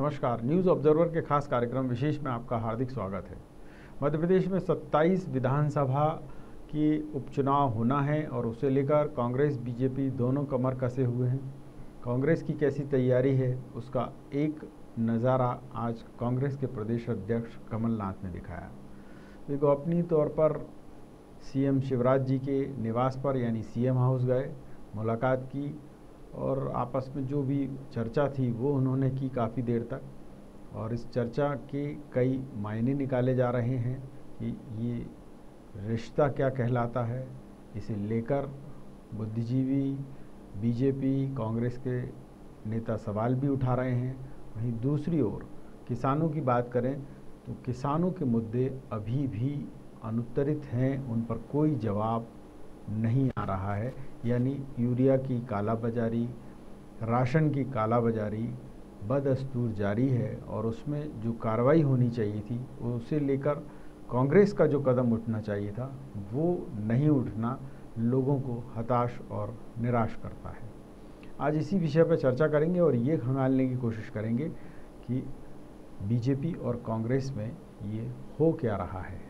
नमस्कार। News observer के खास कार्यक्रम विशेष में आपका हार्दिक स्वागत है। मध्य प्रदेश में 27 विधानसभा की उपचुनाव होना है और उसे लेकर कांग्रेस बीजेपी दोनों कमर कसे हुए हैं। कांग्रेस की कैसी तैयारी है उसका एक नज़ारा आज कांग्रेस के प्रदेश अध्यक्ष कमलनाथ ने दिखाया। वे गोपनीय तौर पर सीएम शिवराज जी के निवास पर यानी सीएम हाउस गए, मुलाकात की और आपस में जो भी चर्चा थी वो उन्होंने की काफ़ी देर तक। और इस चर्चा के कई मायने निकाले जा रहे हैं कि ये रिश्ता क्या कहलाता है। इसे लेकर बुद्धिजीवी, बीजेपी, कांग्रेस के नेता सवाल भी उठा रहे हैं। वहीं दूसरी ओर किसानों की बात करें तो किसानों के मुद्दे अभी भी अनुत्तरित हैं, उन पर कोई जवाब नहीं आ रहा है। यानी यूरिया की कालाबाजारी, राशन की कालाबाजारी बदस्तूर जारी है और उसमें जो कार्रवाई होनी चाहिए थी उसे लेकर कांग्रेस का जो कदम उठना चाहिए था वो नहीं उठना लोगों को हताश और निराश करता है। आज इसी विषय पर चर्चा करेंगे और ये खंगालने की कोशिश करेंगे कि बीजेपी और कांग्रेस में ये हो क्या रहा है।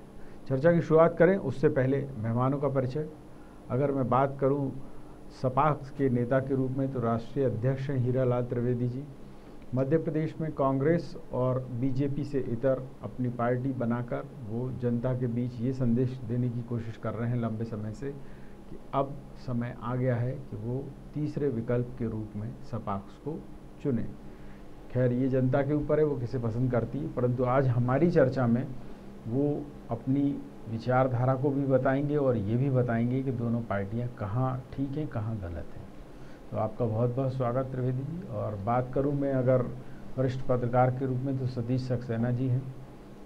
चर्चा की शुरुआत करें उससे पहले मेहमानों का परिचय। अगर मैं बात करूं सपा के नेता के रूप में तो राष्ट्रीय अध्यक्ष हैं हीरालाल त्रिवेदी जी। मध्य प्रदेश में कांग्रेस और बीजेपी से इतर अपनी पार्टी बनाकर वो जनता के बीच ये संदेश देने की कोशिश कर रहे हैं लंबे समय से कि अब समय आ गया है कि वो तीसरे विकल्प के रूप में सपा को चुने। खैर ये जनता के ऊपर है वो किसे पसंद करती है, परंतु आज हमारी चर्चा में वो अपनी विचारधारा को भी बताएंगे और ये भी बताएंगे कि दोनों पार्टियां कहाँ ठीक हैं कहाँ गलत हैं। तो आपका बहुत बहुत स्वागत त्रिवेदी जी। और बात करूं मैं अगर वरिष्ठ पत्रकार के रूप में तो सतीश सक्सेना जी हैं,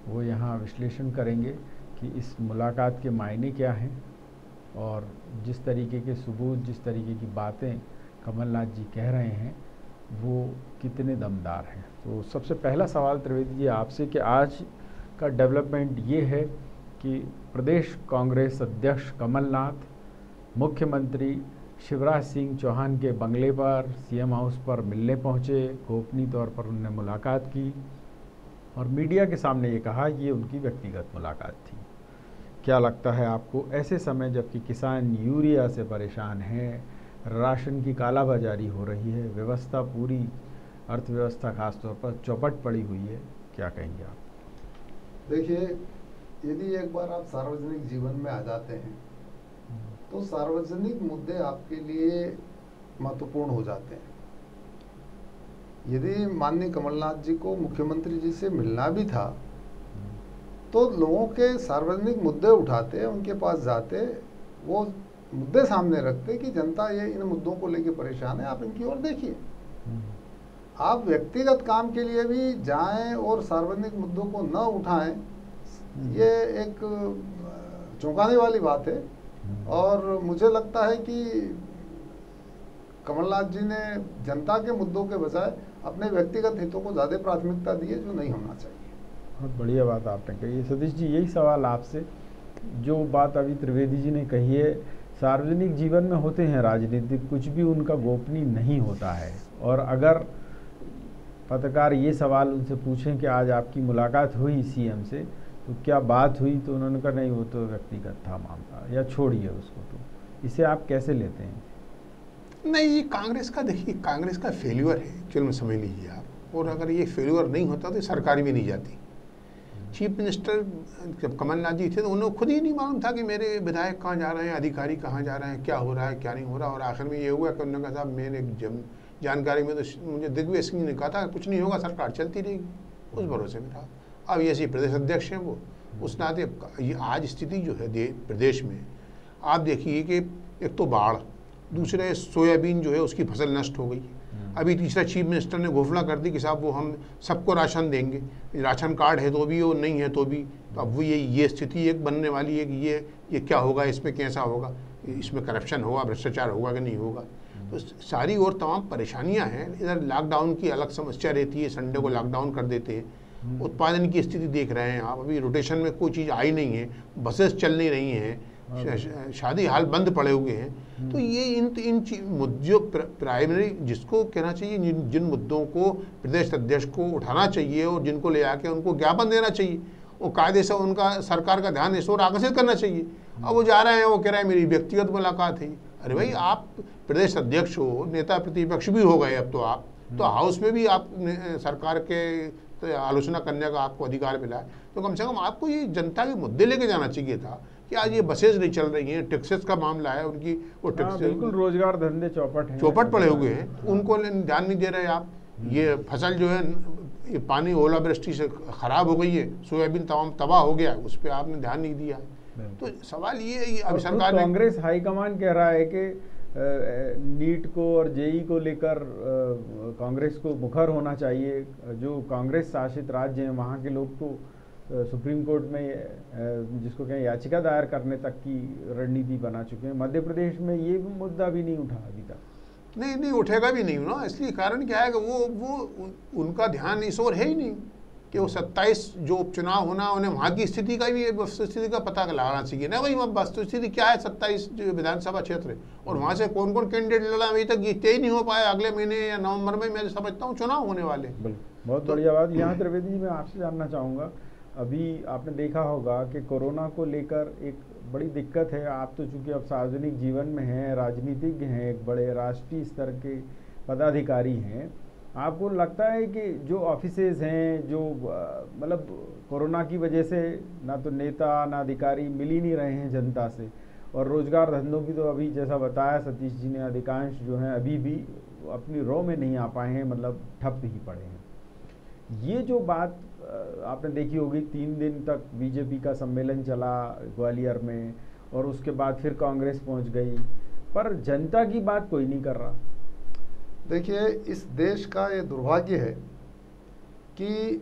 वो यहाँ विश्लेषण करेंगे कि इस मुलाकात के मायने क्या हैं और जिस तरीके के सबूत, जिस तरीके की बातें कमलनाथ जी कह रहे हैं वो कितने दमदार हैं। तो सबसे पहला सवाल त्रिवेदी जी आपसे कि आज का डेवलपमेंट ये है कि प्रदेश कांग्रेस अध्यक्ष कमलनाथ मुख्यमंत्री शिवराज सिंह चौहान के बंगले पर सीएम हाउस पर मिलने पहुंचे, गोपनीय तौर पर उन्होंने मुलाकात की और मीडिया के सामने ये कहा ये उनकी व्यक्तिगत मुलाकात थी। क्या लगता है आपको ऐसे समय जबकि किसान यूरिया से परेशान हैं, राशन की कालाबाजारी हो रही है, व्यवस्था पूरी अर्थव्यवस्था खासतौर पर चौपट पड़ी हुई है, क्या कहेंगे आप? देखिए, यदि एक बार आप सार्वजनिक जीवन में आ जाते हैं तो सार्वजनिक मुद्दे आपके लिए महत्वपूर्ण हो जाते हैं। यदि माननीय कमलनाथ जी को मुख्यमंत्री जी से मिलना भी था तो लोगों के सार्वजनिक मुद्दे उठाते, उनके पास जाते, वो मुद्दे सामने रखते कि जनता ये इन मुद्दों को लेकर परेशान है, आप इनकी ओर देखिए। आप व्यक्तिगत काम के लिए भी जाएं और सार्वजनिक मुद्दों को न उठाएं, ये एक चौंकाने वाली बात है। और मुझे लगता है कि कमलनाथ जी ने जनता के मुद्दों के बजाय अपने व्यक्तिगत हितों को ज़्यादा प्राथमिकता दी है, जो नहीं होना चाहिए। बहुत बढ़िया बात आपने कही। सतीश जी यही सवाल आपसे, जो बात अभी त्रिवेदी जी ने कही है, सार्वजनिक जीवन में होते हैं राजनीतिक, कुछ भी उनका गोपनीय नहीं होता है। और अगर पत्रकार ये सवाल उनसे पूछें कि आज आपकी मुलाकात हुई सीएम से तो क्या बात हुई, तो उन्होंने कहा नहीं वो तो व्यक्तिगत था मामला, या छोड़िए उसको। तो इसे आप कैसे लेते हैं? नहीं, ये कांग्रेस का, देखिए कांग्रेस का फेल्यूर है, चलो मैं समझ लीजिए आप। और अगर ये फेल्यूर नहीं होता तो सरकार भी नहीं जाती। चीफ मिनिस्टर जब कमलनाथ जी थे तो उन्हें खुद ही नहीं मालूम था कि मेरे विधायक कहाँ जा रहे हैं, अधिकारी कहाँ जा रहे हैं, क्या हो रहा है क्या नहीं हो रहा। और आखिर में ये हुआ कि उन्होंने कहा साहब मेरे जानकारी में तो मुझे दिग्विजय सिंह ने कहा था कुछ नहीं होगा, सरकार चलती रहेगी, उस भरोसे में था। अब ये ऐसे प्रदेश अध्यक्ष हैं वो, उस नाते ये आज स्थिति जो है प्रदेश में आप देखिए कि एक तो बाढ़, दूसरे सोयाबीन जो है उसकी फसल नष्ट हो गई। अभी तीसरा चीफ मिनिस्टर ने घोषणा कर दी कि साहब वो हम सबको राशन देंगे, राशन कार्ड है तो भी और नहीं है तो भी। तो अब वो ये स्थिति एक बनने वाली है कि ये क्या होगा, इसमें कैसा होगा, इसमें करप्शन होगा, भ्रष्टाचार होगा कि नहीं होगा। तो सारी और तमाम परेशानियां हैं। इधर लॉकडाउन की अलग समस्या रहती है, संडे को लॉकडाउन कर देते हैं। उत्पादन की स्थिति देख रहे हैं आप, अभी रोटेशन में कोई चीज़ आई नहीं है, बसेस चल नहीं रही हैं शादी हाल बंद पड़े हुए हैं। तो ये इन मुद्दों प्राइमरी जिसको कहना चाहिए, जिन मुद्दों को प्रदेश अध्यक्ष को उठाना चाहिए और जिनको ले आके उनको ज्ञापन देना चाहिए, वो कायदे से उनका सरकार का ध्यान इस ओर आकर्षित करना चाहिए। अब वो जा रहे हैं, वो कह रहे हैं मेरी व्यक्तिगत मुलाकात है। अरे भाई, आप प्रदेश अध्यक्ष हो, नेता प्रतिपक्ष भी हो गए अब तो आप, तो हाउस में भी आप सरकार के आलोचना करने का आपको अधिकार मिला है। तो कम से कम आपको ये जनता के मुद्दे लेके जाना चाहिए था कि आज ये बसेज नहीं चल रही हैं, टैक्सेस का मामला है, उनकी वो टैक्सेस बिल्कुल रोजगार धंधे चौपट पड़े हुए हैं, उनको ध्यान नहीं दे रहे आप। ये फसल जो है, ये पानी ओलावृष्टि से खराब हो गई है, सोयाबीन तबाह हो गया, उस पर आपने ध्यान नहीं दिया। तो सवाल ये अब सरकार ने, कांग्रेस हाईकमान कह रहा है कि नीट को और जेई को लेकर कांग्रेस को मुखर होना चाहिए। जो कांग्रेस शासित राज्य हैं वहाँ के लोग तो सुप्रीम कोर्ट में जिसको कहें याचिका दायर करने तक की रणनीति बना चुके हैं। मध्य प्रदेश में ये मुद्दा भी नहीं उठा अभी तक। नहीं उठेगा भी नहीं ना, इसलिए कारण क्या है कि वो उनका ध्यान इस ओर है ही नहीं कि वो 27 जो उपचुनाव होना, उन्हें वहाँ की स्थिति का भी वस्तुस्थिति का पता लगाना चाहिए ना। भाई वस्तुस्थिति क्या है 27 जो विधानसभा क्षेत्र है, और वहाँ से कौन कौन कैंडिडेट लड़ा, अभी तक ये तय नहीं हो पाया। अगले महीने या नवंबर में मैं समझता हूँ चुनाव होने वाले। बहुत बढ़िया बात। यहाँ त्रिवेदी जी, मैं आपसे जानना चाहूँगा, अभी आपने देखा होगा कि कोरोना को लेकर एक बड़ी दिक्कत है। आप तो चूँकि अब सार्वजनिक जीवन में हैं, राजनीतिज्ञ हैं, एक बड़े राष्ट्रीय स्तर के पदाधिकारी हैं, आपको लगता है कि जो ऑफिसेज हैं, जो मतलब कोरोना की वजह से ना तो नेता ना अधिकारी मिल ही नहीं रहे हैं जनता से, और रोजगार धंधों की तो अभी जैसा बताया सतीश जी ने, अधिकांश जो हैं अभी भी अपनी रो में नहीं आ पाए हैं, मतलब ठप ही पड़े हैं। ये जो बात आपने देखी होगी, 3 दिन तक बीजेपी का सम्मेलन चला ग्वालियर में, और उसके बाद फिर कांग्रेस पहुंच गई, पर जनता की बात कोई नहीं कर रहा। देखिए, इस देश का ये दुर्भाग्य है कि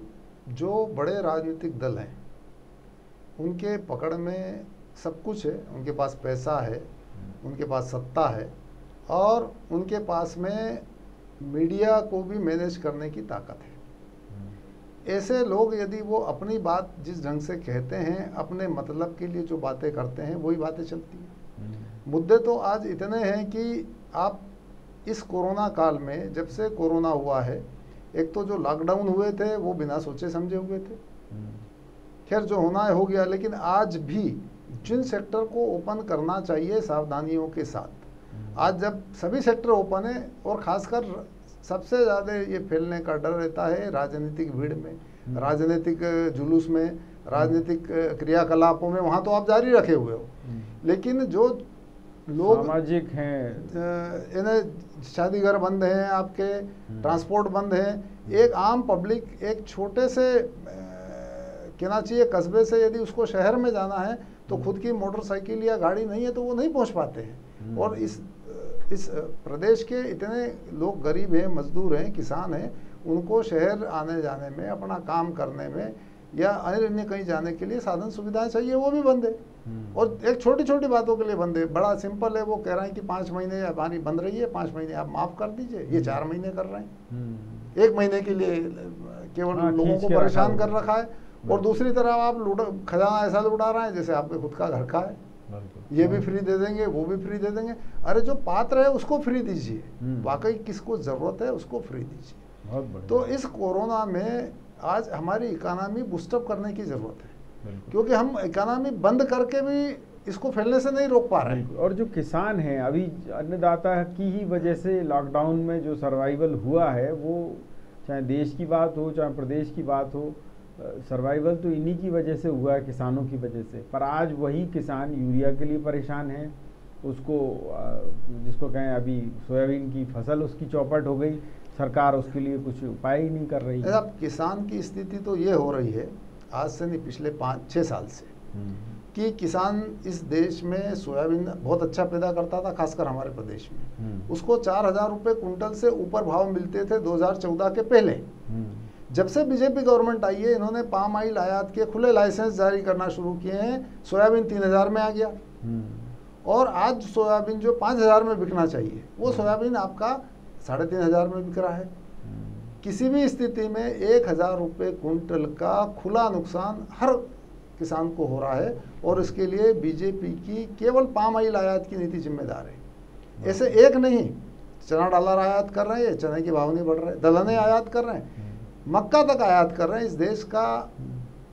जो बड़े राजनीतिक दल हैं उनके पकड़ में सब कुछ है, उनके पास पैसा है, उनके पास सत्ता है, और उनके पास में मीडिया को भी मैनेज करने की ताकत है। ऐसे लोग यदि वो अपनी बात जिस ढंग से कहते हैं, अपने मतलब के लिए जो बातें करते हैं, वही बातें चलती हैं। मुद्दे तो आज इतने हैं कि आप इस कोरोना काल में, जब से कोरोना हुआ है, एक तो जो लॉकडाउन हुए थे वो बिना सोचे समझे हुए थे, खैर जो होना है हो गया, लेकिन आज भी जिन सेक्टर को ओपन करना चाहिए सावधानियों के साथ, आज जब सभी सेक्टर ओपन है, और खासकर सबसे ज़्यादा ये फैलने का डर रहता है राजनीतिक भीड़ में, राजनीतिक जुलूस में, राजनीतिक क्रियाकलापों में, वहाँ तो आप जारी रखे हुए हो, लेकिन जो लोग सामाजिक हैं, इन्हें शादी घर बंद हैं, आपके ट्रांसपोर्ट बंद हैं, एक आम पब्लिक एक छोटे से कहना चाहिए कस्बे से यदि उसको शहर में जाना है तो खुद की मोटरसाइकिल या गाड़ी नहीं है तो वो नहीं पहुंच पाते हैं। और इस प्रदेश के इतने लोग गरीब हैं, मजदूर हैं, किसान हैं, उनको शहर आने जाने में, अपना काम करने में या अन्य कहीं जाने के लिए साधन सुविधाएं चाहिए, वो भी बंद है। और एक छोटी छोटी बातों के लिए बंद है, बड़ा सिंपल है, वो कह रहे हैं कि 5 महीने हमारी बंद रही है, 5 महीने आप माफ़ कर दीजिए, ये 4 महीने कर रहे हैं, 1 महीने के लिए केवल लोगों को परेशान कर रखा है। और दूसरी तरफ आप खजाना ऐसा लुटा रहे हैं जैसे आपके खुद का घर का है, ये भी फ्री दे देंगे, वो भी फ्री दे देंगे। अरे जो पात्र है उसको फ्री दीजिए, वाकई किसको ज़रूरत है उसको फ्री दीजिए। तो इस कोरोना में आज हमारी इकोनॉमी बूस्टअप करने की ज़रूरत है, क्योंकि हम इकोनॉमी बंद करके भी इसको फैलने से नहीं रोक पा रहे हैं। और जो किसान हैं, अभी अन्नदाता की ही वजह से लॉकडाउन में जो सर्वाइवल हुआ है, वो चाहे देश की बात हो चाहे प्रदेश की बात हो, सर्वाइवल तो इन्हीं की वजह से हुआ है, किसानों की वजह से। पर आज वही किसान यूरिया के लिए परेशान है, उसको जिसको कहें अभी सोयाबीन की फसल उसकी चौपट हो गई, सरकार उसके लिए कुछ उपाय ही नहीं कर रही है। अब किसान की स्थिति तो ये हो रही है आज से नहीं, पिछले 5-6 साल से, कि किसान इस देश में सोयाबीन बहुत अच्छा पैदा करता था, खासकर हमारे प्रदेश में। उसको 4,000 रुपये कुंटल से ऊपर भाव मिलते थे 2014 के पहले। जब से बीजेपी गवर्नमेंट आई है, इन्होंने पाम ऑयल आयात के खुले लाइसेंस जारी करना शुरू किए हैं, सोयाबीन 3,000 में आ गया। और आज सोयाबीन जो 5,000 में बिकना चाहिए, वो सोयाबीन आपका 3,500 में बिक रहा है। किसी भी स्थिति में 1,000 रुपये कुंटल का खुला नुकसान हर किसान को हो रहा है, और इसके लिए बीजेपी की केवल पाम ऑयल आयात की नीति जिम्मेदार है। ऐसे एक नहीं, चना डॉलर आयात कर रहे हैं, चने के भाव नहीं बढ़ रहे, दलहने आयात कर रहे हैं, मक्का तक आयात कर रहे हैं। इस देश का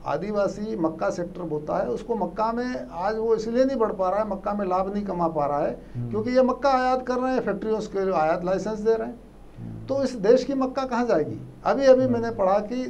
आदिवासी मक्का सेक्टर बोता है, उसको मक्का में आज वो इसलिए नहीं बढ़ पा रहा है, मक्का में लाभ नहीं कमा पा रहा है क्योंकि ये मक्का आयात कर रहे हैं, फैक्ट्रियों के आयात लाइसेंस दे रहे हैं। तो इस देश की मक्का कहाँ जाएगी? अभी अभी मैंने पढ़ा कि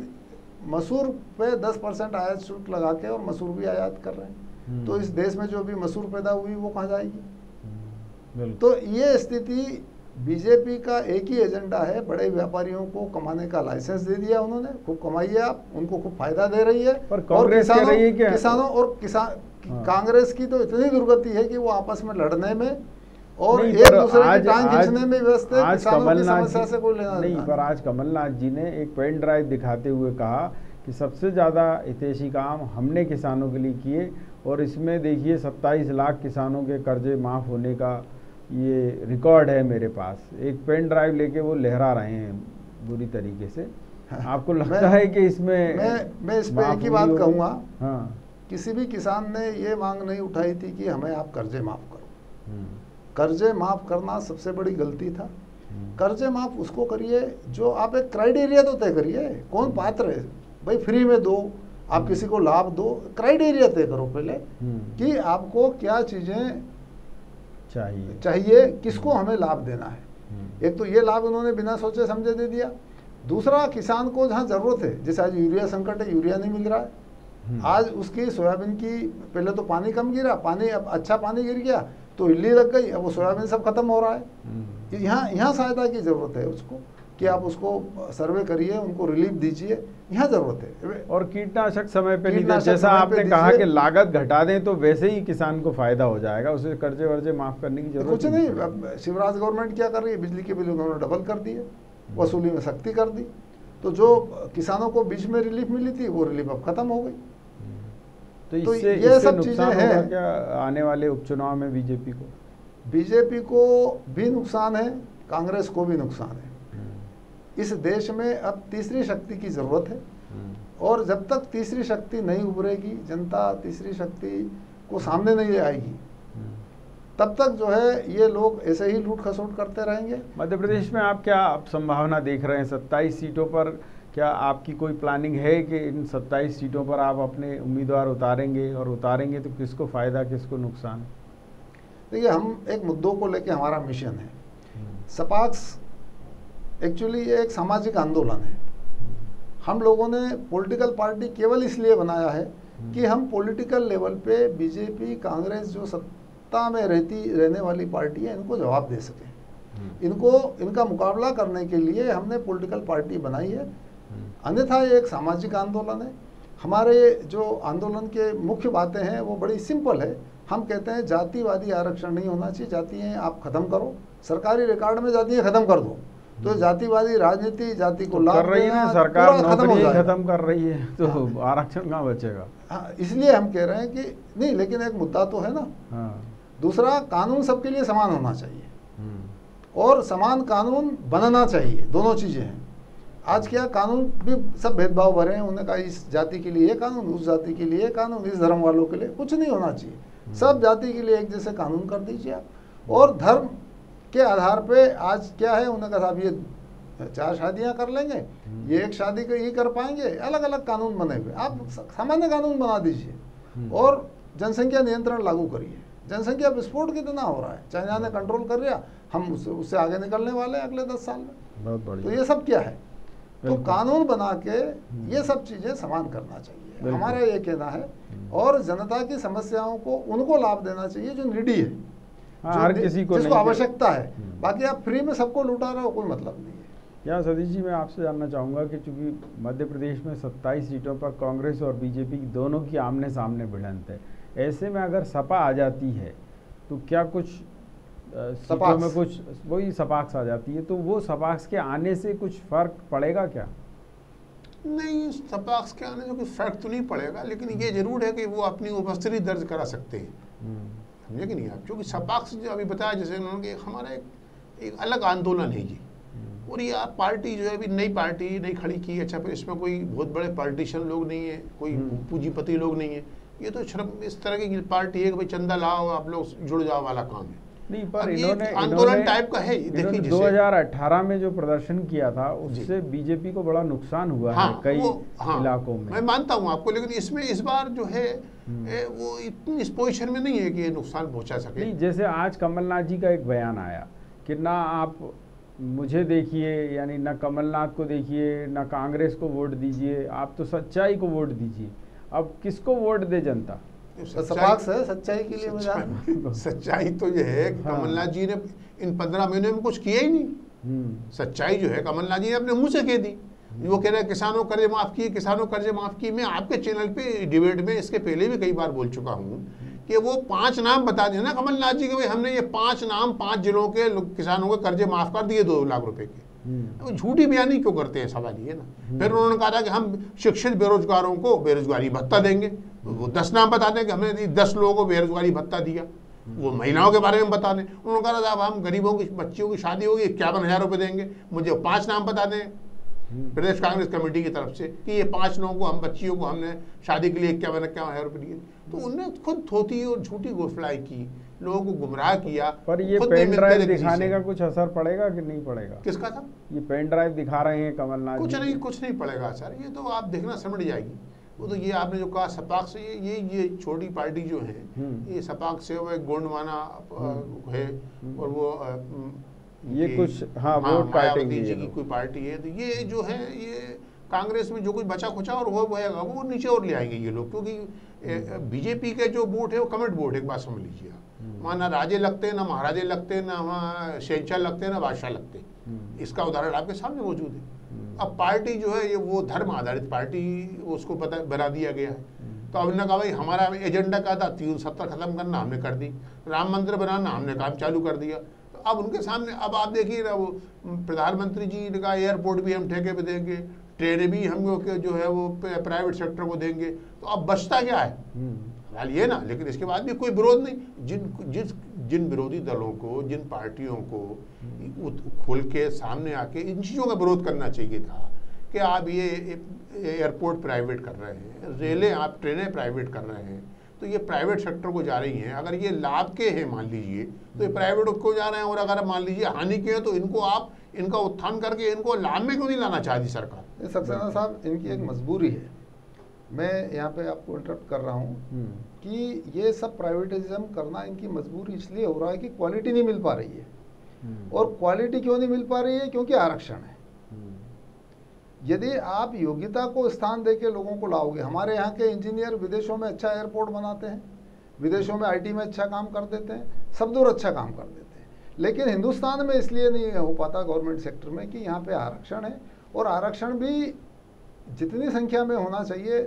मसूर पे 10% आयात शुल्क लगा के और मसूर भी आयात कर रहे हैं। तो इस देश में जो अभी मसूर पैदा हुई वो कहाँ जाएगी? तो ये स्थिति, बीजेपी का एक ही एजेंडा है, बड़े व्यापारियों को कमाने का लाइसेंस दे दिया उन्होंने, खूब कमाइए आप, उनको खूब फायदा दे रही है। पर कांग्रेस कह रही है कि किसानों और कांग्रेस की तो इतनी दुर्गति है कि वो आपस में लड़ने में और एक दूसरे की टांग खींचने में व्यस्त है, किसानों की समस्या से कोई लेना नहीं। पर आज कमलनाथ जी ने एक पेन ड्राइव दिखाते हुए कहा कि सबसे ज़्यादा हितैषी काम हमने किसानों के लिए किए, और इसमें देखिए 27 लाख किसानों के कर्जे माफ़ होने का ये रिकॉर्ड है मेरे पास। एक पेन ड्राइव लेके वो लहरा रहे हैं बुरी तरीके से। आपको लगता है कि इसमें मैं इस पे एक ही बात कहूँगा, हाँ, किसी भी किसान ने ये मांग नहीं उठाई थी कि हमें आप कर्जे माफ़ करो। कर्जे माफ़ करना सबसे बड़ी गलती था। कर्जे माफ़ उसको करिए जो आप एक क्राइटेरिया तो तय करिए, कौन पात्र है भाई, फ्री में दो, आप किसी को लाभ दो, क्राइटेरिया तय करो पहले कि आपको क्या चीज़ें चाहिए, किसको हमें लाभ देना है। एक तो ये लाभ उन्होंने बिना सोचे समझे दे दिया। दूसरा, किसान को जहाँ जरूरत है, जैसे आज यूरिया संकट है, यूरिया नहीं मिल रहा है, आज उसकी सोयाबीन की, पहले तो पानी कम गिरा, पानी अब अच्छा पानी गिर गया तो इल्ली लग गई, अब वो सोयाबीन सब खत्म हो रहा है। यहाँ सहायता की जरूरत है उसको कि आप उसको सर्वे करिए, उनको रिलीफ दीजिए, यहाँ जरूरत है। और कीटनाशक समय पे नहीं, जैसा आपने कहा कि लागत घटा दें तो वैसे ही किसान को फायदा हो जाएगा, उसे कर्जे वर्जे माफ करने की जरूरत कुछ नहीं। अब शिवराज गवर्नमेंट क्या कर रही है, बिजली के बिल उन्होंने डबल कर दिए, वसूली में सख्ती कर दी, तो जो किसानों को बीच में रिलीफ मिली थी वो रिलीफ अब खत्म हो गई। तो ये सब चीजें हैं क्या आने वाले उपचुनाव में बीजेपी को भी नुकसान है, कांग्रेस को भी नुकसान है। इस देश में अब तीसरी शक्ति की जरूरत है, और जब तक तीसरी शक्ति नहीं उभरेगी, जनता तीसरी शक्ति को सामने नहीं ले आएगी, तब तक जो है ये लोग ऐसे ही लूट खसोट करते रहेंगे। मध्य प्रदेश में आप क्या संभावना देख रहे हैं? 27 सीटों पर क्या आपकी कोई प्लानिंग है कि इन 27 सीटों पर आप अपने उम्मीदवार उतारेंगे, और उतारेंगे तो किसको फायदा किसको नुकसान? देखिए, हम एक मुद्दों को लेकर हमारा मिशन है। सपाक्स एक्चुअली ये एक सामाजिक आंदोलन है। हम लोगों ने पॉलिटिकल पार्टी केवल इसलिए बनाया है कि हम पॉलिटिकल लेवल पे बीजेपी, कांग्रेस जो सत्ता में रहने वाली पार्टी है, इनको जवाब दे सकें। इनका मुकाबला करने के लिए हमने पॉलिटिकल पार्टी बनाई है। अन्यथा ये एक सामाजिक आंदोलन है। हमारे जो आंदोलन के मुख्य बातें हैं वो बड़ी सिंपल है। हम कहते हैं जातिवादी आरक्षण नहीं होना चाहिए, जातियाँ आप खत्म करो, सरकारी रिकॉर्ड में जातियाँ खत्म कर दो, तो जातिवादी राजनीति, जाति को लाभ कर रही है, सरकार नौकरी खत्म कर रही है, तो आरक्षण कहाँ बचेगा? हाँ, इसलिए हम कह रहे हैं कि नहीं, लेकिन एक मुद्दा तो है ना। हाँ। दूसरा, कानून सबके लिए समान होना चाहिए और समान कानून बनना चाहिए, दोनों चीजें हैं। आज क्या, कानून भी सब भेदभाव भरे हैं, उन्होंने कहा इस जाति के लिए कानून, उस जाति के लिए कानून, इस धर्म वालों के लिए, कुछ नहीं होना चाहिए। सब जाति के लिए एक जैसे कानून कर दीजिए आप। और धर्म के आधार पे आज क्या है, उन्होंने कहा साहब ये 4 शादियां कर लेंगे, ये एक शादी को ये कर पाएंगे, अलग अलग कानून बने हुए, आप सामान्य कानून बना दीजिए और जनसंख्या नियंत्रण लागू करिए। जनसंख्या विस्फोट कितना हो रहा है, चाइना ने कंट्रोल कर लिया, हम उससे आगे निकलने वाले हैं अगले 10 साल में। बहुत बढ़िया। तो ये सब क्या है, तो कानून बना के ये सब चीजें समान करना चाहिए, हमारा ये कहना है। और जनता की समस्याओं को उनको लाभ देना चाहिए जो निडी है, हर किसी को जिसको आवश्यकता है। बाकी आप फ्री में सबको लुटा रहे हो, कोई मतलब नहीं है। यहाँ सतीश जी, मैं आपसे जानना चाहूँगा कि चूंकि मध्य प्रदेश में 27 सीटों पर कांग्रेस और बीजेपी दोनों की आमने सामने भिड़ंत है, ऐसे में अगर सपा आ जाती है तो क्या कुछ सीटों में कुछ वही सपाक्स आ जाती है, तो वो सपाक्स के आने से कुछ फर्क पड़ेगा क्या? नहीं, सपाक्स के आने से कोई फर्क तो नहीं पड़ेगा, लेकिन ये जरूर है कि वो अपनी उपस्थिति दर्ज करा सकते हैं, समझे कि नहीं आप? क्योंकि सपाक्स जो अभी बताया, जैसे उन्होंने, हमारा एक अलग आंदोलन है जी, और ये आप पार्टी जो है अभी नई पार्टी नहीं खड़ी की। अच्छा, फिर इसमें कोई बहुत बड़े पॉलिटिशियन लोग नहीं है, कोई पूंजीपति लोग नहीं है, ये तो श्रम इस तरह की पार्टी है कि भाई चंदा लाओ आप लोग जुड़ जाओ वाला काम है। नहीं, पर इन्होंने आंदोलन टाइप का है। देखिए 2018 में जो प्रदर्शन किया था उससे बीजेपी को बड़ा नुकसान हुआ है कई इलाकों में। मैं मानता हूं आपको, लेकिन इसमें इस बार जो है वो इतनी इस पोजीशन में नहीं है कि ये नुकसान पहुंचा सके। नहीं, जैसे आज कमलनाथ जी का एक बयान आया कि ना आप मुझे देखिए, यानी ना कमलनाथ को देखिए, ना कांग्रेस को वोट दीजिए, आप तो सच्चाई को वोट दीजिए। अब किसको वोट दे जनता? सच्चाई के लिए सच्चाई तो ये है कि कमलनाथ जी ने इन 15 महीनों में कुछ किया ही नहीं। सच्चाई जो है कमलनाथ जी ने अपने मुंह से कह दी। वो कह रहे हैं किसानों कर्जे माफ किए, किसानों कर्जे माफ किए। मैं आपके चैनल पे डिबेट में इसके पहले भी कई बार बोल चुका हूँ कि वो 5 नाम बता दिए ना कमलनाथ जी के, भाई हमने ये 5 नाम 5 जिलों के किसानों के कर्जे माफ कर दिए 2 लाख रुपए के। झूठी बयानी क्यों करते हैं, सवाल ये ना। फिर उन्होंने कहा था कि हम शिक्षित बेरोजगारों को बेरोजगारी भत्ता देंगे। वो 10 नाम बता दें कि हमने 10 लोगों को बेरोजगारी भत्ता दिया। वो महिलाओं के बारे में बता दें। उन्होंने कहा था अब हम गरीबों की बच्चियों की शादी होगी 51,000 रुपये देंगे। मुझे 5 नाम बता दें प्रदेश कांग्रेस कमेटी की तरफ से कि ये 5 लोगों को, हम बच्चियों को हमने शादी के लिए 51,000 रुपये दिए। तो उन्होंने खुद थोती और झूठी घोषणाएं की, लोगों को गुमराह किया। पर ये पेन ड्राइव दिखाने का कुछ असर पड़ेगा कि नहीं पड़ेगा? किसका था? ये पेन ड्राइव दिखा रहे हैं कमलनाथ। कुछ नहीं पड़ेगा सर, ये तो आप देखना समझ जाएगी। वो तो ये आपने जो कहा सपाक से, ये छोटी पार्टी जो है, ये सपाक से वो एक गोंडवाना है और वो ये कुछ वोट मायावती जी की कोई पार्टी है। तो ये जो है ये कांग्रेस में जो कुछ बचा खुचा और वो होगा वो नीचे और ले आएंगे ये लोग, क्योंकि बीजेपी के जो वोट है वो कमेंट वोट है। एक बात समझ लीजिए, वहाँ ना राजे लगते हैं, ना महाराजे लगते हैं, ना वहाँ शहंशाह लगते हैं, ना बादशाह लगते हैं। इसका उदाहरण आपके सामने मौजूद है। अब पार्टी जो है ये वो धर्म आधारित पार्टी उसको पता बना दिया गया है। तो अब ने कहा भाई हमारा एजेंडा क्या था, 370 खत्म करना, हमने कर दी। राम मंदिर बनाना, हमने काम चालू कर दिया। तो अब उनके सामने अब आप देखिए ना, वो प्रधानमंत्री जी ने कहा एयरपोर्ट भी हम ठेके पे देंगे, ट्रेनें भी हम जो है वो प्राइवेट सेक्टर को देंगे। तो अब बचता क्या है, हाल ये ना। लेकिन इसके बाद भी कोई विरोध नहीं। जिन विरोधी दलों को, जिन पार्टियों को खोल के सामने आके इन चीज़ों का विरोध करना चाहिए था कि आप ये एयरपोर्ट प्राइवेट कर रहे हैं, रेलें आप ट्रेनें प्राइवेट कर रहे हैं, तो ये प्राइवेट सेक्टर को जा रही हैं। अगर ये लाभ के हैं मान लीजिए तो ये प्राइवेट को जा रहे हैं, और अगर मान लीजिए हानि के हैं तो इनको आप इनका उत्थान करके इनको लाभ में क्यों नहीं लाना चाहती सरकार? सक्सेना साहब, इनकी एक मजबूरी है। मैं यहाँ पे आपको इंटरप्ट कर रहा हूँ कि ये सब प्राइवेटाइजेशन करना इनकी मजबूरी इसलिए हो रहा है कि क्वालिटी नहीं मिल पा रही है। और क्वालिटी क्यों नहीं मिल पा रही है? क्योंकि आरक्षण है। यदि आप योग्यता को स्थान देके लोगों को लाओगे, हमारे यहाँ के इंजीनियर विदेशों में अच्छा एयरपोर्ट बनाते हैं, विदेशों में आईटी में अच्छा काम कर देते हैं, सब दूर अच्छा काम कर देते हैं, लेकिन हिंदुस्तान में इसलिए नहीं हो पाता गवर्नमेंट सेक्टर में कि यहाँ पे आरक्षण है। और आरक्षण भी जितनी संख्या में होना चाहिए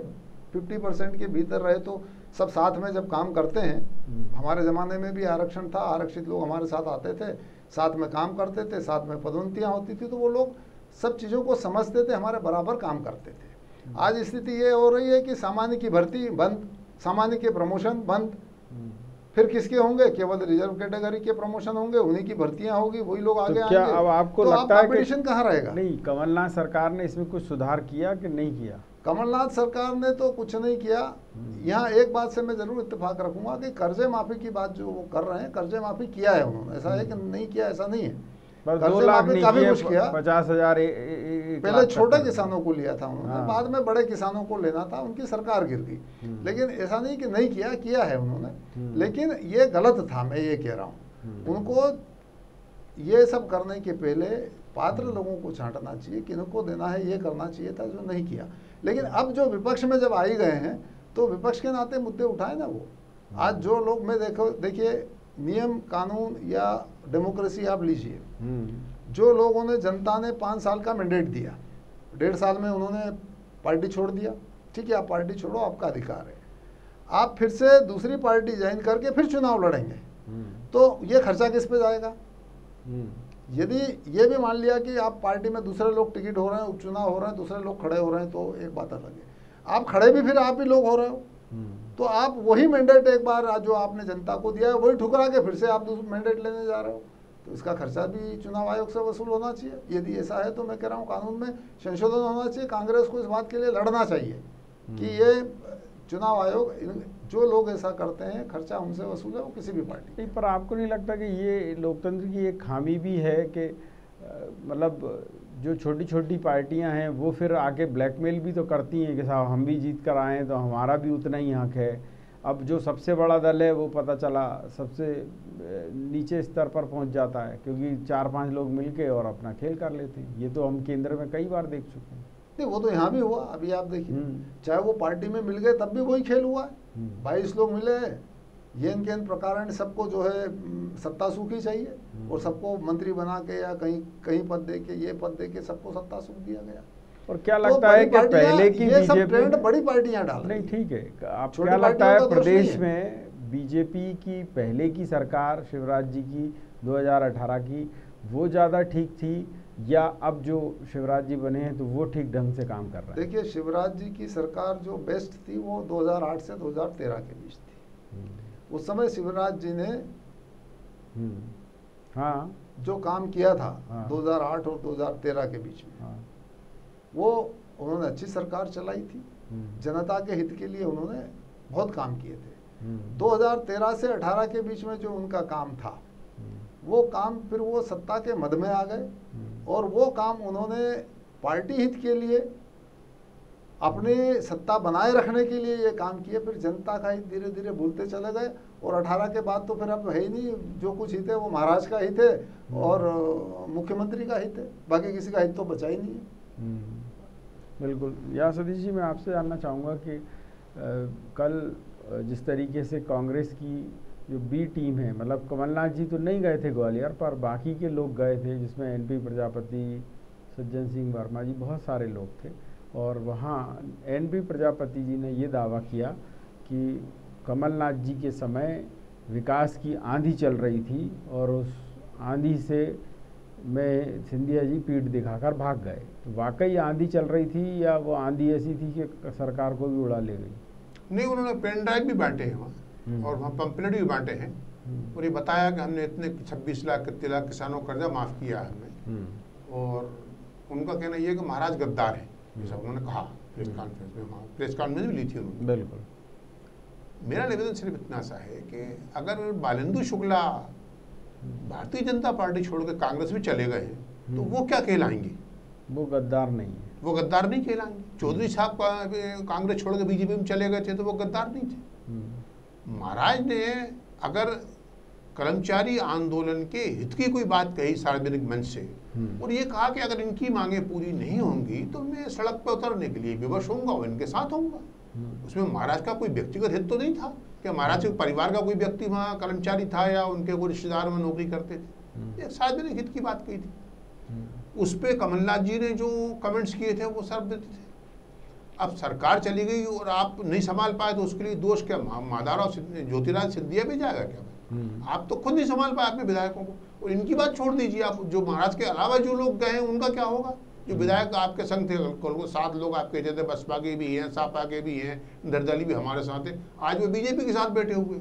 50% के भीतर रहे तो सब साथ में जब काम करते हैं। हमारे ज़माने में भी आरक्षण था, आरक्षित लोग हमारे साथ आते थे, साथ में काम करते थे, साथ में पदोन्नतियाँ होती थी, तो वो लोग सब चीज़ों को समझते थे, हमारे बराबर काम करते थे। आज स्थिति ये हो रही है कि सामान्य की भर्ती बंद, सामान्य के प्रमोशन बंद, फिर किसके होंगे? केवल रिजर्व कैटेगरी के प्रमोशन होंगे, उन्हीं की भर्तियां होगी, वही लोग आगे क्या आएंगे। अब आपको तो लगता है कंपटीशन कहाँ रहेगा? नहीं, कमलनाथ सरकार ने इसमें कुछ सुधार किया कि नहीं किया? कमलनाथ सरकार ने तो कुछ नहीं किया। यहाँ एक बात से मैं जरूर इत्तेफाक रखूंगा कि कर्जे माफी की बात जो वो कर रहे हैं, कर्जे माफी किया है उन्होंने, ऐसा है कि नहीं किया ऐसा नहीं है। 2 लाख नहीं काफी कुछ किया। 50,000 पहले छोटे किसानों को लिया था उन्होंने, बाद में बड़े किसानों को लेना था, उनकी सरकार गिर गई। लेकिन ऐसा नहीं कि नहीं किया, किया है उन्होंने, लेकिन ये गलत था। मैं ये कह रहा हूँ, उनको ये सब करने के पहले पात्र लोगों को छांटना चाहिए, किनको देना है ये करना चाहिए था, जो नहीं किया। लेकिन अब जो विपक्ष में जब आई गए हैं तो विपक्ष के नाते मुद्दे उठाए ना वो। आज जो लोग, मैं देखिए नियम कानून या डेमोक्रेसी आप लीजिए, जो लोगों ने, जनता ने 5 साल का मैंडेट दिया, 1.5 साल में उन्होंने पार्टी छोड़ दिया, ठीक है, आप पार्टी छोड़ो, आपका अधिकार है। आप फिर से दूसरी पार्टी ज्वाइन करके फिर चुनाव लड़ेंगे, तो ये खर्चा किस पे जाएगा? यदि ये भी मान लिया कि आप पार्टी में दूसरे लोग टिकट हो रहे हैं, उपचुनाव हो रहे हैं, दूसरे लोग खड़े हो रहे हैं, तो एक बात अलग है। आप खड़े भी फिर आप भी लोग हो रहे हो, तो आप वही मैंडेट एक बार जो आपने जनता को दिया है वही ठुकरा के फिर से आप दूसरा मैंडेट लेने जा रहे हो, तो इसका खर्चा भी चुनाव आयोग से वसूल होना चाहिए। यदि ऐसा है तो मैं कह रहा हूँ कानून में संशोधन होना चाहिए। कांग्रेस को इस बात के लिए लड़ना चाहिए कि ये चुनाव आयोग जो लोग ऐसा करते हैं खर्चा उनसे वसूल है, वो किसी भी पार्टी। नहीं, पर आपको नहीं लगता कि ये लोकतंत्र की एक खामी भी है कि मतलब जो छोटी छोटी पार्टियां हैं वो फिर आके ब्लैकमेल भी तो करती हैं कि साहब हम भी जीत कर आए तो हमारा भी उतना ही हक है। अब जो सबसे बड़ा दल है वो पता चला सबसे नीचे स्तर पर पहुंच जाता है क्योंकि 4-5 लोग मिलके और अपना खेल कर लेते हैं। ये तो हम केंद्र में कई बार देख चुके हैं। नहीं, वो तो यहाँ भी हुआ। अभी आप देखिए, चाहे वो पार्टी में मिल गए तब भी वही खेल हुआ है। 22 लोग मिले, ये इनके इन प्रकार सबको जो है सत्ता सुख ही चाहिए और सबको मंत्री बना के या कहीं कहीं पद दे के, ये पद दे के सबको सत्ता सुख दिया गया। और क्या लगता है कि पहले की ये सब बीजेपी ट्रेंड बड़ी पार्टियां डाल रही नहीं, ठीक है, आप छोटी क्या लगता है पार्टियों का दोष नहीं प्रदेश है। में बीजेपी की पहले की सरकार शिवराज जी की 2018 की वो ज़्यादा ठीक थी या अब जो शिवराज जी बने हैं तो वो ठीक ढंग से काम कर रहे हैं? देखिए, शिवराज जी की सरकार जो बेस्ट थी वो 2008 से 2013 के बीच थी। उस समय शिवराज जी ने हाँ जो काम किया था हाँ। 2008 और 2013 के बीच में, हाँ। वो उन्होंने अच्छी सरकार चलाई थी। जनता के हित के लिए उन्होंने बहुत काम किए थे। 2013 से 18 के बीच में जो उनका काम था वो काम फिर वो सत्ता के मद में आ गए और वो काम उन्होंने पार्टी हित के लिए, अपने सत्ता बनाए रखने के लिए ये काम किए। फिर जनता का हित धीरे धीरे भूलते चले गए और 18 के बाद तो फिर अब है ही नहीं। जो कुछ हित है वो महाराज का हित है और मुख्यमंत्री का हित है, बाकी किसी का हित तो बचा ही नहीं है। बिल्कुल। या सतीश जी, मैं आपसे जानना चाहूँगा कि कल जिस तरीके से कांग्रेस की जो बी टीम है, मतलब कमलनाथ जी तो नहीं गए थे ग्वालियर, पर बाकी के लोग गए थे जिसमें एनपी प्रजापति, सज्जन सिंह वर्मा जी, बहुत सारे लोग थे। और वहाँ एनपी प्रजापति जी ने ये दावा किया कि कमलनाथ जी के समय विकास की आंधी चल रही थी और उस आंधी से में सिंधिया जी पीठ दिखाकर भाग गए। तो वाकई आंधी चल रही थी या वो आंधी ऐसी थी कि सरकार को भी उड़ा ले गई? नहीं, उन्होंने पेन ड्राइव भी बांटे हैं वहाँ और वहाँ पंपलेट भी बांटे हैं और ये बताया कि हमने इतने 26 लाख 33 लाख किसानों का कर्जा माफ़ किया हमने। और उनका कहना ये है कि महाराज गद्दार है, जैसा उन्होंने कहा प्रेस कॉन्फ्रेंस में। प्रेस कॉन्फ्रेंस भी ली थी उन्होंने। बिल्कुल। मेरा निवेदन सिर्फ इतना सा है कि अगर बालेंदु शुक्ला भारतीय जनता पार्टी छोड़ के कांग्रेस में चले गए हैं तो वो क्या कहलाएंगे? वो गद्दार नहीं है। वो गद्दार नहीं कहलाएंगे। चौधरी साहब कांग्रेस छोड़ के बीजेपी में चले गए थे तो वो गद्दार नहीं थे। महाराज ने अगर कर्मचारी आंदोलन के हित की कोई बात कही सार्वजनिक मंच से और ये कहा कि अगर इनकी मांगे पूरी नहीं होंगी तो मैं सड़क पर उतरने के लिए विवश होऊंगा और इनके साथ होऊंगा। उसमें महाराज का कोई व्यक्तिगत हित तो नहीं था कि महाराज के परिवार का कोई व्यक्ति वहाँ कर्मचारी था या उनके कोई रिश्तेदार वहाँ नौकरी करते थे। एक सार्वजनिक हित की बात कही थी। उस पर कमलनाथ जी ने जो कमेंट्स किए थे वो सार्वजनिक थे। अब सरकार चली गई और आप नहीं संभाल पाए तो उसके लिए दोष क्या माधवराव ज्योतिराज सिंधिया भी जाएगा क्या? आप तो खुद नहीं संभाल पाए अपने विधायकों को। और इनकी बात छोड़ दीजिए, आप जो महाराज के अलावा जो लोग गए हैं उनका क्या होगा? जो विधायक आपके संग थे, 7 लोग आपके जैसे बसपा के भी हैं, सापा के भी हैं, दर्दली भी हमारे साथ है, आज वो बीजेपी के साथ बैठे हुए।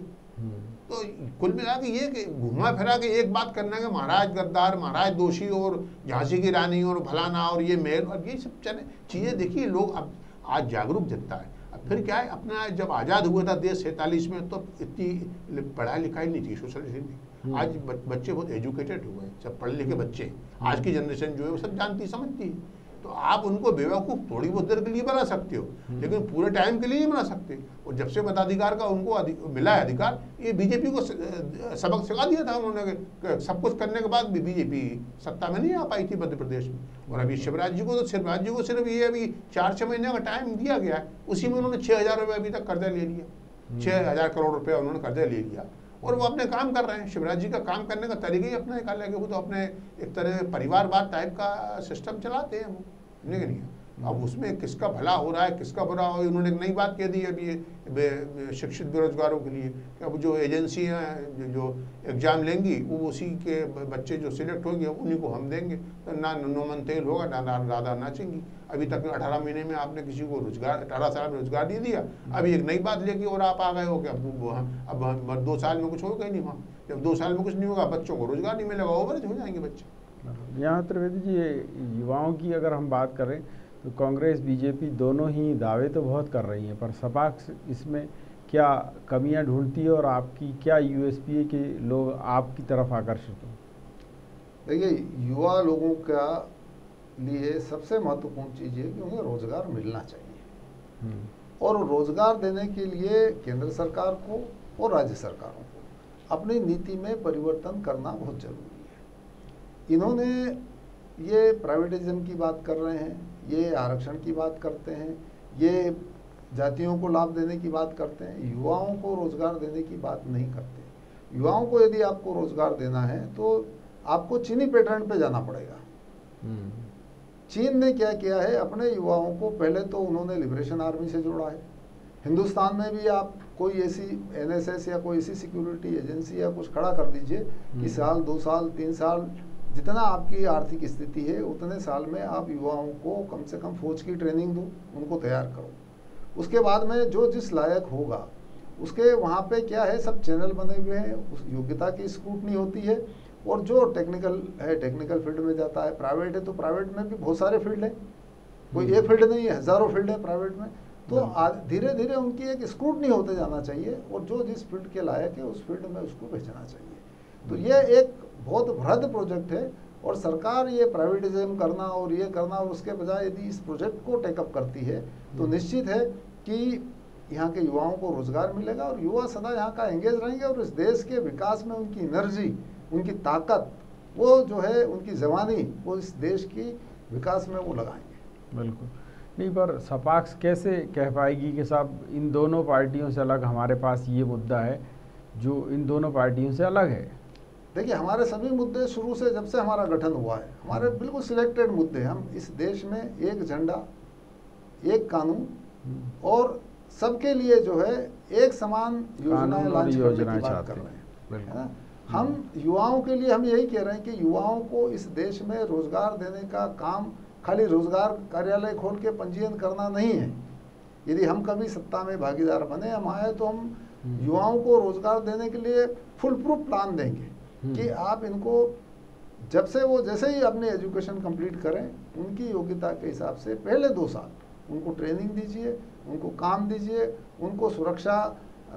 तो कुल मिला के ये कि घुमा फिरा के एक बात करना है महाराज गद्दार, महाराज दोषी और झांसी की रानी और फलाना और ये मेल और ये सब चीज़ें देखिए लोग अब आज जागरूक जनता है। अब फिर क्या है, अपना जब आज़ाद हुआ था देश 47 में तो इतनी पढ़ाई लिखाई नहीं थी सोशल में। आज बच्चे बहुत एजुकेटेड हुए हैं, सब पढ़े लिखे बच्चे। आज की जनरेशन जो है वो सब जानती समझती है। तो आप उनको बेवकूफ़ थोड़ी बहुत देर के लिए बना सकते हो लेकिन पूरे टाइम के लिए नहीं बना सकते। और जब से मताधिकार का उनको मिला है अधिकार, ये बीजेपी को सबक सिखा दिया था उन्होंने। सब कुछ करने के बाद भी बीजेपी सत्ता में नहीं आ पाई थी मध्य प्रदेश में। और अभी शिवराज जी को सिर्फ ये अभी 4-6 महीने का टाइम दिया गया है, उसी में उन्होंने 6,000 रुपये अभी तक कर्जा ले लिया। 6,000 करोड़ रुपया उन्होंने कर्जा ले लिया और वो अपने काम कर रहे हैं। शिवराज जी का काम करने का तरीका ही अपना निकाल लेंगे। वो तो अपने एक तरह परिवारवाद टाइप का सिस्टम चलाते हैं वो, नहीं। अब उसमें किसका भला हो रहा है किसका बुरा हो, उन्होंने एक नई बात कह दी अभी ये शिक्षित बेरोजगारों के लिए कि अब जो एजेंसियाँ जो एग्ज़ाम लेंगी वो उसी के बच्चे जो सिलेक्ट होंगे उन्हीं को हम देंगे। तो ना नोमन तेल होगा ना राधा नाचेंगी। अभी तक 18 महीने में आपने किसी को रोजगार 18 साल में रोजगार दे दिया, अभी एक नई बात लेके और आप आ गए हो कि अब 2 साल में कुछ होगा ही नहीं। वहाँ जब 2 साल में कुछ नहीं होगा बच्चों को रोजगार नहीं मिलेगा, ओवरेज हो जाएंगे बच्चे। यहाँ त्रिवेदी जी, युवाओं की अगर हम बात करें तो कांग्रेस बीजेपी दोनों ही दावे तो बहुत कर रही हैं, पर सपा इसमें क्या कमियां ढूंढती है और आपकी क्या यूएसपी है कि लोग आपकी तरफ आकर्षित हों? देखिए, युवा लोगों का लिए सबसे महत्वपूर्ण चीज़ है कि उन्हें रोजगार मिलना चाहिए, और रोजगार देने के लिए केंद्र सरकार को और राज्य सरकारों को अपनी नीति में परिवर्तन करना बहुत जरूरी है। इन्होंने ये प्राइवेटिज्म की बात कर रहे हैं, ये आरक्षण की बात करते हैं, ये जातियों को लाभ देने की बात करते हैं, युवाओं को रोजगार देने की बात नहीं करते। युवाओं को यदि आपको रोजगार देना है तो आपको चीनी पैटर्न पे जाना पड़ेगा। चीन ने क्या किया है, अपने युवाओं को पहले तो उन्होंने लिबरेशन आर्मी से जोड़ा है। हिंदुस्तान में भी आप कोई ऐसी एनएसएस या कोई ऐसी सिक्योरिटी एजेंसी या कुछ खड़ा कर दीजिए कि साल 2 साल 3 साल जितना आपकी आर्थिक स्थिति है उतने साल में आप युवाओं को कम से कम फौज की ट्रेनिंग दो, उनको तैयार करो। उसके बाद में जो जिस लायक होगा उसके वहाँ पे क्या है, सब चैनल बने हुए हैं, उस योग्यता की स्क्रूटनी होती है, और जो टेक्निकल है टेक्निकल फील्ड में जाता है, प्राइवेट है तो प्राइवेट में भी बहुत सारे फील्ड है, कोई एक फील्ड नहीं है, हजारों फील्ड है प्राइवेट में। तो धीरे धीरे उनकी एक स्क्रूटनी होते जाना चाहिए, और जो जिस फील्ड के लायक है उस फील्ड में उसको भेजना चाहिए। तो ये एक बहुत बृहद प्रोजेक्ट है, और सरकार ये प्राइवेटिज्म करना और ये करना, और उसके बजाय यदि इस प्रोजेक्ट को टेकअप करती है तो निश्चित है कि यहाँ के युवाओं को रोजगार मिलेगा, और युवा सदा यहाँ का एंगेज रहेंगे, और इस देश के विकास में उनकी एनर्जी, उनकी ताकत, वो जो है उनकी जवानी, वो इस देश की विकास में वो लगाएंगे। बिल्कुल नहीं, पर सपाक्स कैसे कह पाएगी कि साहब इन दोनों पार्टियों से अलग हमारे पास ये मुद्दा है जो इन दोनों पार्टियों से अलग है? देखिए, हमारे सभी मुद्दे शुरू से जब से हमारा गठन हुआ है, हमारे बिल्कुल सिलेक्टेड मुद्दे। हम इस देश में एक झंडा, एक कानून और सबके लिए जो है एक समान योजनाएं लॉन्च करने की बात कर रहे हैं, है ना। हम युवाओं के लिए हम यही कह रहे हैं कि युवाओं को इस देश में रोजगार देने का काम खाली रोजगार कार्यालय खोल के पंजीयन करना नहीं है। यदि हम कभी सत्ता में भागीदार बने, हम आए, तो हम युवाओं को रोजगार देने के लिए फुल प्रूफ प्लान देंगे कि आप इनको जब से वो जैसे ही अपनी एजुकेशन कंप्लीट करें, उनकी योग्यता के हिसाब से पहले 2 साल उनको ट्रेनिंग दीजिए, उनको काम दीजिए, उनको सुरक्षा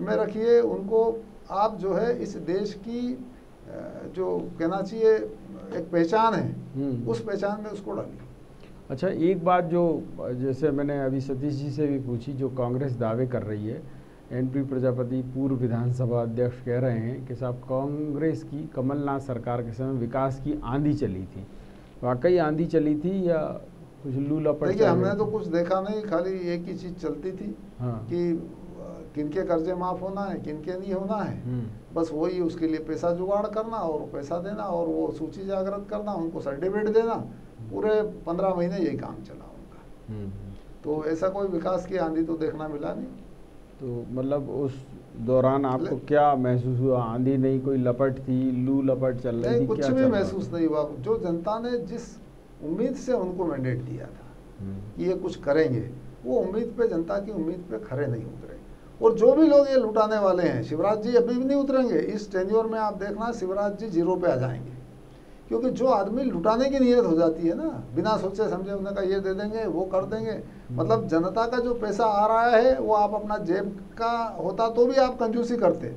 में रखिए, उनको आप जो है इस देश की जो कहना चाहिए एक पहचान है, उस पहचान में उसको डालिए। अच्छा, एक बात जो जैसे मैंने अभी सतीश जी से भी पूछी, जो कांग्रेस दावे कर रही है, एनपी प्रजापति पूर्व विधानसभा अध्यक्ष कह रहे हैं कि साहब कांग्रेस की कमलनाथ सरकार के समय विकास की आंधी चली थी। वाकई आंधी चली थी या कुछ लू लपट? देखिए, हमने तो कुछ देखा नहीं, खाली एक ही चीज़ चलती थी कि किनके कर्जे माफ़ होना है, किनके नहीं होना है, बस वही उसके लिए पैसा जुगाड़ करना और पैसा देना और वो सूची जागृत करना, उनको सर्टिफिकेट देना। पूरे 15 महीने यही काम चला उनका। तो ऐसा कोई विकास की आंधी तो देखना मिला नहीं। तो मतलब उस दौरान आपको क्या महसूस हुआ? आंधी नहीं, कोई लपट थी, लू लपट चल रही थी? कुछ भी महसूस नहीं हुआ। जो जनता ने जिस उम्मीद से उनको मैंडेट दिया था कि ये कुछ करेंगे, वो उम्मीद पे, जनता की उम्मीद पे खरे नहीं उतरे। और जो भी लोग ये लुटाने वाले हैं, शिवराज जी अभी भी नहीं उतरेंगे। इस टेन्योर में आप देखना शिवराज जी 0 पे आ जाएंगे, क्योंकि जो आदमी लुटाने की नीयत हो जाती है ना, बिना सोचे समझे उन्होंने कहा ये दे देंगे, वो कर देंगे, मतलब जनता का जो पैसा आ रहा है वो आप अपना जेब का होता तो भी आप कंजूसी करते,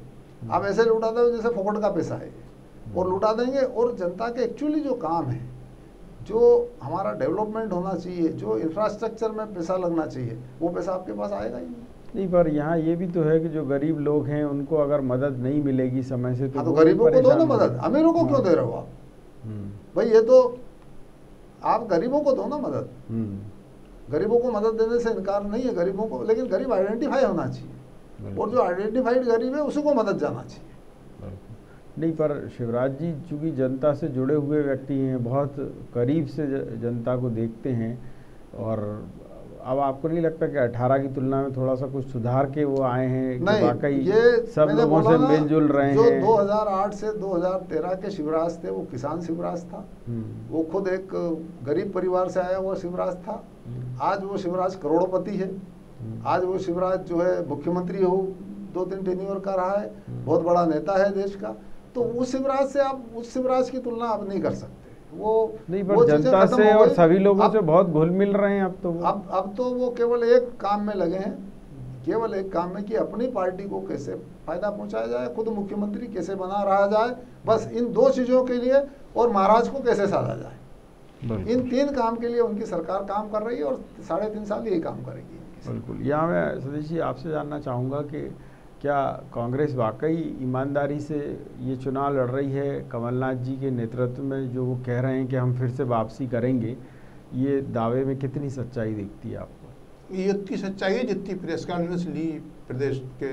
आप ऐसे लुटाते हो जैसे फोकट का पैसा है, और लुटा देंगे। और जनता के एक्चुअली जो काम है, जो हमारा डेवलपमेंट होना चाहिए, जो इंफ्रास्ट्रक्चर में पैसा लगना चाहिए, वो पैसा आपके पास आएगा ही नहीं। पर यहाँ ये भी तो है कि जो गरीब लोग हैं उनको अगर मदद नहीं मिलेगी समय से, तो गरीबों को दो ना मदद, अमीरों को क्यों दे रहे हो आप? भाई ये तो आप गरीबों को दो ना मदद। गरीबों को मदद देने से इनकार नहीं है, गरीबों को, लेकिन गरीब आइडेंटिफाई होना चाहिए, और जो आइडेंटिफाइड गरीब है उसी को मदद जाना चाहिए। नहीं, पर शिवराज जी चूँकि जनता से जुड़े हुए व्यक्ति हैं, बहुत करीब से जनता को देखते हैं, और अब आपको नहीं लगता कि 18 की तुलना में थोड़ा सा कुछ सुधार के वो आए हैं कि वाकई ये सब लोगों से मिलजुल रहे हैं? जो 2008 से 2013 के शिवराज थे वो किसान शिवराज था, वो खुद एक गरीब परिवार से आया हुआ शिवराज था। आज वो शिवराज करोड़पति है, आज वो शिवराज जो है मुख्यमंत्री हो 2-3 टेन्योर का रहा है, बहुत बड़ा नेता है देश का। तो उस शिवराज से आप उस शिवराज की तुलना आप नहीं कर सकते। वो नहीं, वो पर चीजें जनता खत्म से हो और गई। सभी लोगों से अब बहुत घुल मिल रहे हैं अब तो वो। अब तो वो केवल एक काम में लगे हैं, केवल एक काम में कि अपनी पार्टी को कैसे फायदा पहुंचाया जाए, खुद मुख्यमंत्री कैसे बना रहा जाए, बस इन दो चीजों के लिए, और महाराज को कैसे साधा जाए, इन तीन काम के लिए उनकी सरकार काम कर रही है और 3.5 साल यही काम करेगी। बिल्कुल। यहाँ मैं सतीश जी आपसे जानना चाहूँगा कि क्या कांग्रेस वाकई ईमानदारी से ये चुनाव लड़ रही है कमलनाथ जी के नेतृत्व में, जो वो कह रहे हैं कि हम फिर से वापसी करेंगे, ये दावे में कितनी सच्चाई दिखती है आपको? ये इतनी सच्चाई है जितनी प्रेस कॉन्फ्रेंस ली प्रदेश के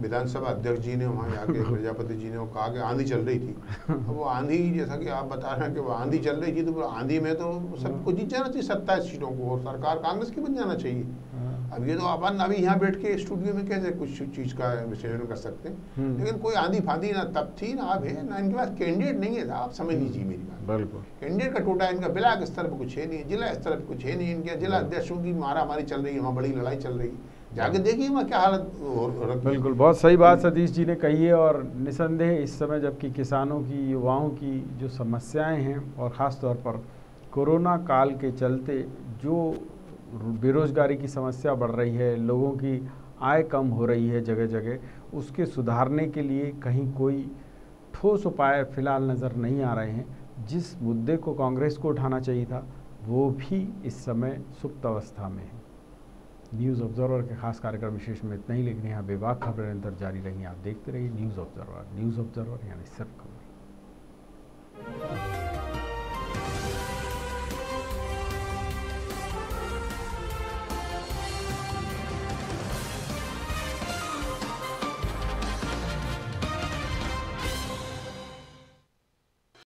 विधानसभा अध्यक्ष जी ने, वहाँ जाके प्रजापति जी ने वो कहा कि आंधी चल रही थी। अब वो आंधी, जैसा कि आप बता रहे हैं कि वो आंधी चल रही थी, तो आंधी में तो सब कुछ जीत जाना चाहिए 27 सीटों को, और सरकार कांग्रेस की बन जाना चाहिए। अब ये तो अपन अभी यहाँ बैठ के स्टूडियो में कैसे कुछ चीज़ का विश्लेषण कर सकते हैं, लेकिन कोई आंधी फांधी ना तब थी ना अब है, ना इनके पास कैंडिडेट नहीं है। आप समझ लीजिए मेरी बात, बिल्कुल कैंडिडेट का टोटा इनका ब्लॉक स्तर पर कुछ है नहीं, जिला स्तर पर कुछ है नहीं, इनके जिला अध्यक्षों की मारामारी चल रही है, वहाँ बड़ी लड़ाई चल रही है, जाके देखिए वहाँ क्या हालत हो रखी है। बिल्कुल, बहुत सही बात सतीश जी ने कही है। और निसंदेह इस समय जबकि किसानों की, युवाओं की जो समस्याएं हैं, और ख़ास तौर पर कोरोना काल के चलते जो बेरोज़गारी की समस्या बढ़ रही है, लोगों की आय कम हो रही है जगह जगह, उसके सुधारने के लिए कहीं कोई ठोस उपाय फिलहाल नज़र नहीं आ रहे हैं। जिस मुद्दे को कांग्रेस को उठाना चाहिए था वो भी इस समय सुप्त अवस्था में है। न्यूज़ ऑब्जर्वर के खास कार्यक्रम विशेष में इतना ही, लेकिन यहाँ बेबाक खबरें निरंतर जारी रहेंगी। आप देखते रहिए न्यूज़ ऑब्जर्वर यानी सिर्फ खबर।